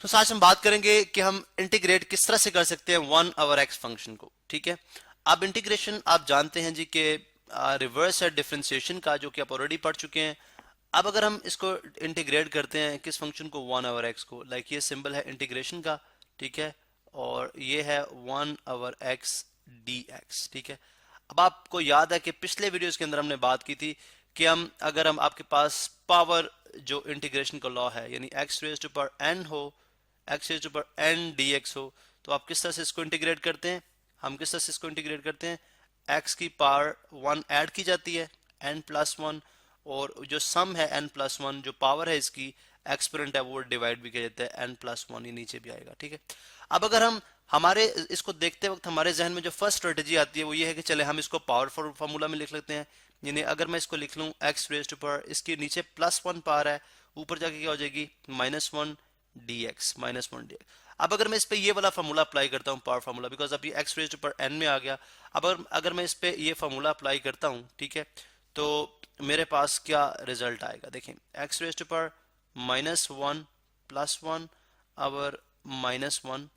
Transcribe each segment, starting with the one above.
तो आज हम बात करेंगे कि हम इंटीग्रेट किस तरह से कर सकते हैं 1/x फंक्शन को। ठीक है, अब इंटीग्रेशन आप जानते हैं जी कि रिवर्स है डिफरेंशिएशन का, जो कि आप ऑलरेडी पढ़ चुके हैं। अब अगर हम इसको इंटीग्रेट करते हैं किस फंक्शन को, 1/x को, लाइक ये सिंबल है इंटीग्रेशन का, ठीक है, और ये है 1/x dx। ठीक है, अब आपको याद है कि पिछले वीडियोस के अंदर हमने बात की थी कि अगर हम आपके पास पावर जो इंटीग्रेशन का लॉ है, यानी x raise to power n हो, x raise to power n dx हो, तो आप किस तरह से इसको इंटीग्रेट करते हैं, हम किस तरह से इसको इंटीग्रेट करते हैं, x की पावर 1 ऐड की जाती है n प्लस 1, और जो सम है n प्लस 1, जो पावर है इसकी एक्सपोनेंट है, वो डिवाइड भी किया जाता है n प्लस 1, ये नीचे भी आएगा। ठीक है, अब अगर हम हमारे इसको देखते वक्त हमारे जहन में जो फर्स्ट स्ट्रेटेजी आती है वो ये है कि चले हम इसको पावर फार्मूला में लिख लेते हैं। यानी अगर मैं इसको लिख लूँ x रेज टू पावर, इसके नीचे +1 पावर है, ऊपर जाके क्या हो जाएगी -1 dx, -1 dx। अब अगर मैं इस पे ये वाला फार्मूला अप्लाई करता हूँ, पावर फार्मूला, बिकॉज अब ये x raise to power n में आ गया। अब अगर मैं इस पे ये फार्मूला अप्लाई करता हूँ, ठीक है, तो मेरे पास क्या रिजल्ट आएगा, देखें, x रेज टू पावर -1 +1 और -1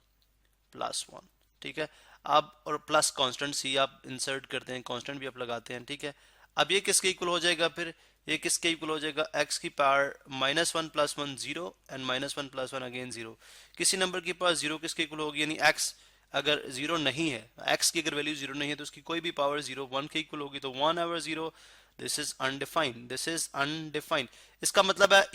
+1। ठीक है, अब और प्लस कांस्टेंट c आप इंसर्ट करते हैं, कांस्टेंट भी आप लगाते हैं। ठीक है, अब ये किसके इक्वल हो जाएगा, फिर ये किसके इक्वल हो जाएगा, x की पावर -1 + 1 0 एंड -1 + 1 अगेन 0। किसी नंबर की पावर 0 किसके इक्वल होगी, यानी x अगर 0 नहीं है, x की अगर वैल्यू 0 नहीं है तो उसकी कोई भी पावर 0 1 के इक्वल होगी, तो 1/0 this is undefined, this is undefined. इसका मतलब है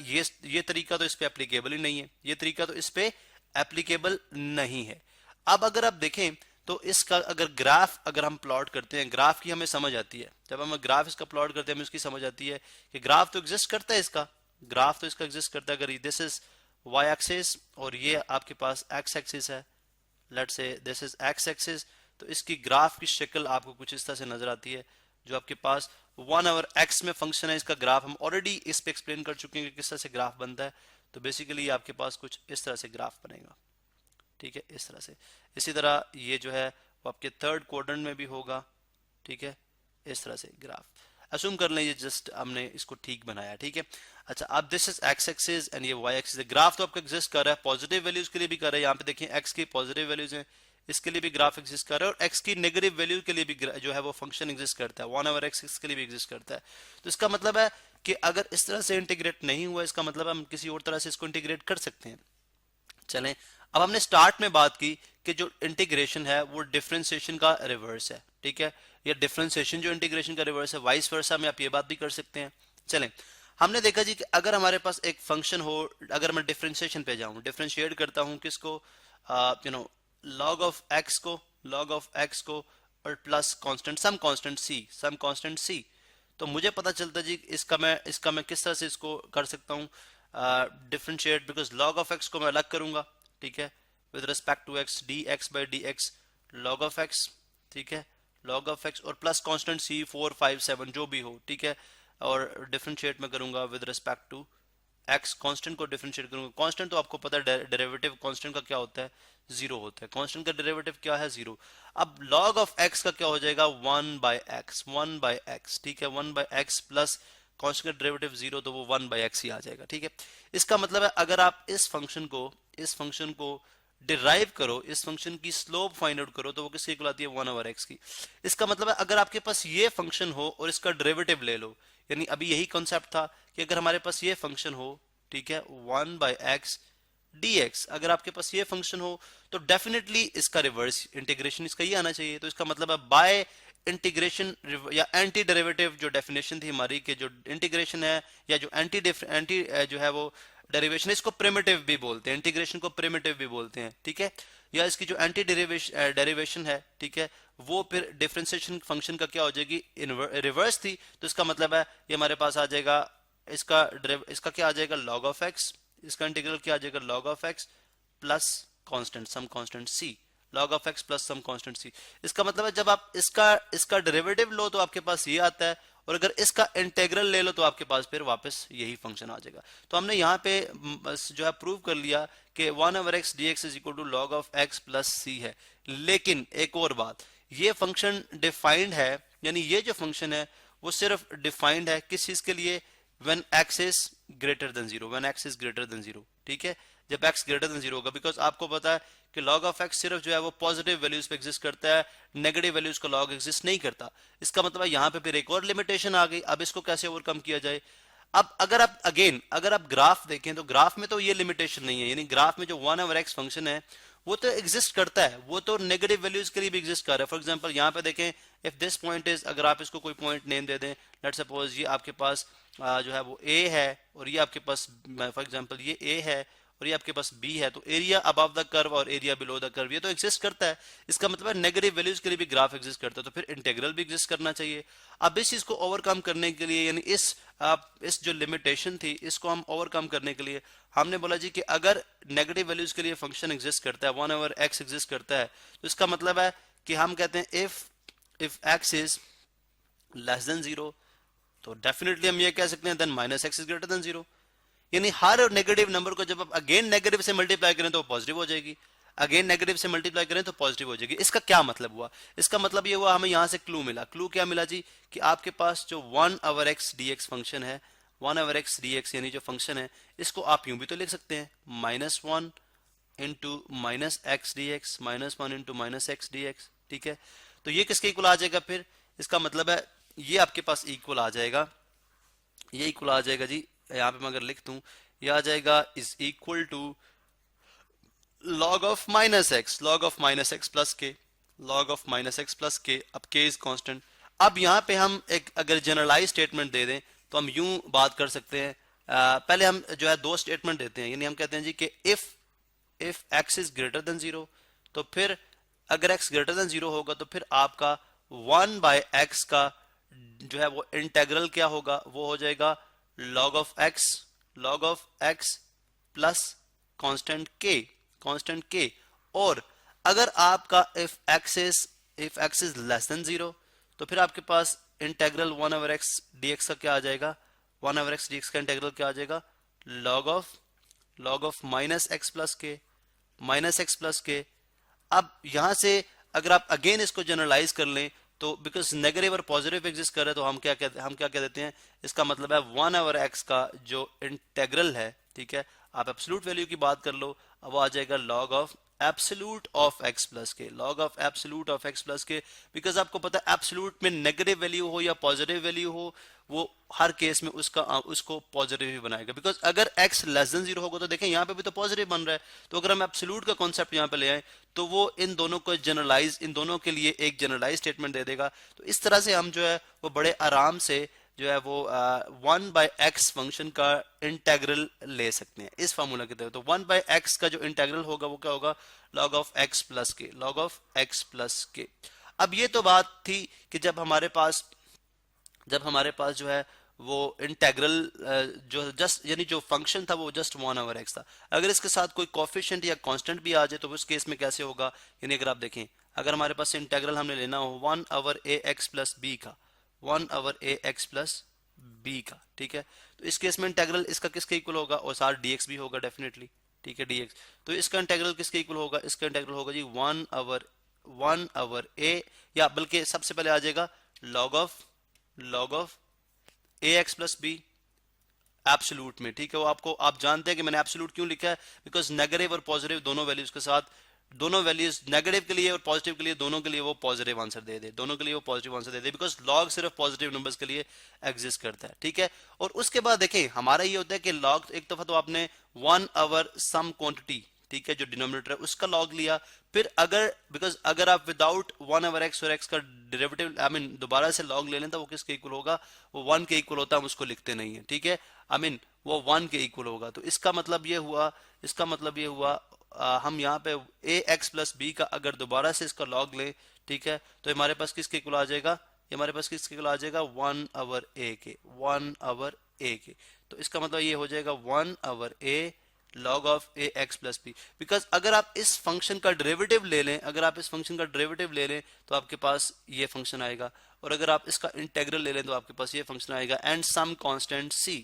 ये तरीका तो इस पे एप्लीकेबल ही नहीं है, ये तरीका तो इस पे एप्लीकेबल नहीं है। अब अगर आप देखें तो इसका अगर ग्राफ अगर हम प्लॉट करते हैं, ग्राफ की हमें समझ आती है, जब हम ग्राफ इसका प्लॉट करते हैं हमें उसकी समझ आती है कि ग्राफ तो एग्जिस्ट करता है, इसका ग्राफ तो इसका एग्जिस्ट करता है। अगर दिस इज y एक्सिस और ये आपके पास x एक्सिस है, let's say this is x axis, तो इसकी ग्राफ की शक्ल आपको कुछ इस तरह से नजर आती है। जो आपके पास 1/x में फंक्शन है, इसका ग्राफ हम ऑलरेडी इस पे एक्सप्लेन कर चुके हैं कि किस तरह से ग्राफ बनता है। तो बेसिकली आपके पास कुछ इस तरह से ग्राफ बनेगा। ठीक है, इस तरह से। इसी तरह ये जो है वो आपके थर्ड क्वाड्रेंट में भी होगा। ठीक है, इस तरह से ग्राफ असूम कर लें, ये जस्ट हमने इसको ठीक बनाया। ठीक है, अच्छा, अब this is x axis and ये y एक्सिस। ग्राफ तो आपका एग्जिस्ट कर रहा है, पॉजिटिव वैल्यूज के लिए भी कर रहा है, यहाँ पे देखिए x की पॉजिटिव वैल्यूज हैं, इसके लिए भी ग्राफ एग्जिस्ट कर रहा है, और x की नेगेटिव वैल्यू के लिए भी जो है वो फंक्शन एग्जिस्ट करता है, 1/x इसके लिए भी एग्जिस्ट करता है। तो इसका मतलब है कि अगर इस तरह से इंटीग्रेट नहीं हुआ, इसका मतलब हम किसी और तरह से इसको इंटीग्रेट कर सकते हैं। चलें, अब हमने स्टार्ट में बात की कि जो इंटीग्रेशन है वो डिफरेंशिएशन का रिवर्स है। ठीक है, या डिफरेंशिएशन जो इंटीग्रेशन का रिवर्स है, वाइस वर्सा में आप ये बात भी कर सकते हैं। चलें, हमने देखा जी कि अगर हमारे पास एक फंक्शन हो, अगर मैं डिफरेंशिएशन पे जाऊं, डिफरेंशिएट करता हूं किसको, लॉग ऑफ एक्स को, लॉग ऑफ एक्स को, और प्लस कांस्टेंट सम कांस्टेंट सी, सम कांस्टेंट सी, तो मुझे पता चलता जी इसका मैं किस तरह से इसको कर सकता हूँ differentiate, because log of x को मैं अलग करूंगा। ठीक है, with respect to x, d x by d x, log of x. ठीक है, लॉग ऑफ एक्स और प्लस कांस्टेंट सी 4 5 7 जो भी हो। ठीक है, और डिफरेंशिएट में करूंगा with respect to x, constant को डिफरेंशिएट करूंगा। कांस्टेंट तो आपको पता है डेरिवेटिव कांस्टेंट का क्या होता है, जीरो होता है। कांस्टेंट का डेरिवेटिव क्या है, जीरो। अब लॉग ऑफ एक्स का क्या हो जाएगा, 1/x, 1/x। ठीक है, 1/x प्लस कांस्टेंट का डेरिवेटिव जीरो, तो वो 1/x ही आ जाएगा। ठीक है, इसका मतलब है अगर आप इस फंक्शन को डिराइव करो, इस फंक्शन की स्लोप फाइंड आउट करो, तो वो किसकी इक्वल आती है, 1/x की। इसका मतलब है अगर आपके पास ये फंक्शन हो और इसका डेरिवेटिव ले लो, यानी अभी यही कॉन्सेप्ट था कि अगर हमारे पास ये फंक्शन हो, ठीक है, 1/x dx, अगर आपके पास ये फंक्शन हो तो डेफिनेटली इसका रिवर्स इंटीग्रेशन इसका ये आना चाहिए। तो इसका मतलब है बाय इंटीग्रेशन या एंटी डेरिवेटिव, जो डेफिनेशन थी हमारी कि जो इंटीग्रेशन है या जो एंटी जो है वो डेरिवेशन, इसको प्रिमिटिव भी बोलते हैं, इंटीग्रेशन को प्रिमिटिव भी बोलते हैं। ठीक है, या इसकी जो एंटी डेरिवेशन है, ठीक है, वो फिर डिफरेंशिएशन फंक्शन का क्या हो जाएगी, रिवर्स थी। तो इसका मतलब है ये हमारे पास आ जाएगा, इसका क्या आ जाएगा, लॉग ऑफ एक्स, इसका इंटीग्रल क्या आ जाएगा, log of x plus constant some constant c, log of x plus some constant c. इसका मतलब है जब आप इसका डेरिवेटिव लो तो आपके पास ये आता है, और अगर इसका इंटीग्रल ले लो तो आपके पास फिर वापस यही फंक्शन आ जाएगा। तो हमने यहाँ पे बस जो है प्रूव कर लिया कि 1/x dx is equal to log of x plus c है। लेकिन एक और बात, ये फंक्शन डिफाइंड है, यानी ये जो फंक्शन है वो सिर्फ डिफाइंड है किस चीज के लिए, when x is greater than zero, when x is greater than zero, ठीक है, जब x ग्रेटर देन जीरो होगा, बिकॉज आपको पता है कि log ऑफ x सिर्फ जो है वो पॉजिटिव वैल्यूज पे एग्जिस्ट करता है, नेगेटिव वैल्यूज का log एग्जिस्ट नहीं करता। इसका मतलब है यहाँ पे फिर एक और लिमिटेशन आ गई। अब इसको कैसे ओवरकम किया जाए? अब अगर आप ग्राफ देखें तो ग्राफ में तो ये लिमिटेशन नहीं है, यानी ग्राफ में जो 1/x फंक्शन है वो तो एग्जिस्ट करता है, वो तो नेगेटिव वैल्यूज के लिए भी एग्जिस्ट कर रहा है। फॉर एग्जांपल यहाँ पे देखें, इफ दिस पॉइंट इज, अगर आप इसको कोई पॉइंट नेम दे दें, लेट सपोज ये आपके पास जो है वो a है और ये आपके पास फॉर एग्जांपल ये a है और ये आपके पास b है, तो एरिया अबव द कर्व और एरिया बिलो द कर्व ये तो एग्जिस्ट करता है। इसका मतलब है नेगेटिव वैल्यूज के लिए भी ग्राफ एग्जिस्ट करता है, तो फिर इंटीग्रल भी एग्जिस्ट करना चाहिए। अब इस चीज को ओवरकम करने के लिए, यानी इस जो लिमिटेशन थी इसको हम ओवरकम करने के लिए हमने बोला जी कि अगर नेगेटिव वैल्यूज के लिए फंक्शन एग्जिस्ट करता है, 1/x एग्जिस्ट करता है, तो इसका मतलब है कि हम कहते हैं if x is less than zero, तो डेफिनेटली हम ये कह सकते हैं then -x is greater than zero. यानी हर नेगेटिव नंबर को जब आप अगेन नेगेटिव से मल्टीप्लाई करें तो पॉजिटिव हो जाएगी, अगेन नेगेटिव से मल्टीप्लाई करें तो पॉजिटिव हो जाएगी। इसका क्या मतलब हुआ? इसका मतलब ये हुआ, हमें यहां से क्लू मिला। क्लू क्या मिला जी? कि आपके पास जो 1/x dx फंक्शन है, 1/x dx यानी जो फंक्शन है, इसको आप यूं भी तो लिख सकते हैं, -1 into -x dx, -1 into -x dx, ठीक है। तो ये किसके इक्वल आ जाएगा फिर? इसका मतलब है ये आपके पास इक्वल आ जाएगा, ये इक्वल आ जाएगा जी, यहाँ पे मैं अगर लिख दूं, ये आ जाएगा is equal to log of -x, log of -x plus k, log of -x plus k। अब k इज कांस्टेंट। अब यहाँ पे हम एक अगर जनरलाइज स्टेटमेंट दे दें तो हम यूं बात कर सकते हैं, पहले हम जो है दो स्टेटमेंट देते हैं, यानी हम कहते हैं जी कि if x is greater than zero, तो फिर अगर x ग्रेटर देन जीरो होगा तो फिर आपका 1/x का जो है वो इंटेग्रल क्या होगा? वो हो जाएगा log of x plus constant k। और अगर आपका if x is less than zero, तो फिर आपके पास इंटेग्रल 1/x dx का क्या आ जाएगा? 1/x dx का इंटेग्रल क्या आ जाएगा? log of -x plus k। अब यहां से अगर आप अगेन इसको जनरलाइज कर लें तो बिकॉज नेगेटिव और पॉजिटिव एग्जिस्ट कर रहे हैं, तो हम क्या कह देते हैं, इसका मतलब है 1/x का जो इंटेग्रल है, ठीक है, आप एब्सोल्यूट वैल्यू की बात कर लो, अब वो आ जाएगा log of absolute of x plus के, log of absolute of x plus के। बिकॉज आपको पता है एब्सोल्यूट में नेगेटिव वैल्यू हो या पॉजिटिव वैल्यू हो, वो हर केस में उसको पॉजिटिव ही बनाएगा। बिकॉज अगर x लेस देन जीरो होगा तो देखें यहाँ पे भी तो पॉजिटिव बन रहा है, तो अगर हम एब्सोल्यूट का कॉन्सेप्ट यहाँ पे ले आए तो वो इन दोनों को जनरलाइज, इन दोनों के लिए एक जनरलाइज स्टेटमेंट दे देगा। तो इस तरह से हम जो है वो बड़े आराम से जो है वो 1/x फंक्शन का इंटेग्रल ले सकते हैं इस फार्मूला के तहत। तो 1/x का जो इंटेग्रल होगा वो क्या होगा? log of x प्लस के, log of x प्लस के। अब ये तो बात थी कि जब हमारे पास जो है वो इंटेग्रल जो जस्ट यानी जो फंक्शन था वो जस्ट 1/x था। अगर इसके साथ कोई कोफिशिएंट या कांस्टेंट भी आ जाए तो उस केस में कैसे होगा? यानी अगर आप देखें, अगर हमारे पास इंटेग्रल हमने लेना हो 1/ax प्लस b का, 1/ax प्लस b का, ठीक है, तो इस केस में इंटेग्रल इसका किसके इक्वल होगा? और साथ dx भी होगा डेफिनेटली, ठीक है, dx। तो इसका इंटेग्रल किसके इक्वल होगा? इसका इंटेग्रल होगा जी 1/a, या बल्कि सबसे पहले आ जाएगा log of ax plus b absolute में, ठीक है। वो आपको आप जानते हैं कि मैंने एब्सोल्यूट क्यों लिखा है? बिकॉज नेगेटिव और पॉजिटिव दोनों वैल्यूज के साथ, दोनों वैल्यूज नेगेटिव के लिए और पॉजिटिव के लिए, दोनों के लिए वो पॉजिटिव आंसर दे दे, दोनों के लिए वो positive answer they they, because log सिर्फ पॉजिटिव नंबर्स के लिए एग्जिस्ट करता है, ठीक है। और उसके बाद देखें हमारा ये होता है कि लॉग एक दफा तो आपने 1/सम क्वांटिटी, ठीक है, जो डिनोमिनेटर है उसका लॉग लिया, फिर अगर आप विदाउट 1/x और x का डेरिवेटिव दोबारा से लॉग ले लें तो वो किसके इक्वल होगा? वो 1 के इक्वल होता है, हम उसको लिखते नहीं है, ठीक है, वो 1 के इक्वल होगा। तो इसका मतलब ये हुआ हम यहाँ पे ax प्लस b का अगर दोबारा से इसका लॉग लें, ठीक है, तो हमारे पास किसके इक्वल आ जाएगा? हमारे पास किसके इक्वल आ जाएगा? 1/a के। तो इसका मतलब ये हो जाएगा 1/a log of ax plus b। Because अगर आप इस फंक्शन का डेरिवेटिव ले लें, तो आपके पास ये फंक्शन आएगा, और अगर आप इसका इंटेग्रल ले लें तो आपके पास ये फंक्शन आएगा, एंड सम कांस्टेंट c।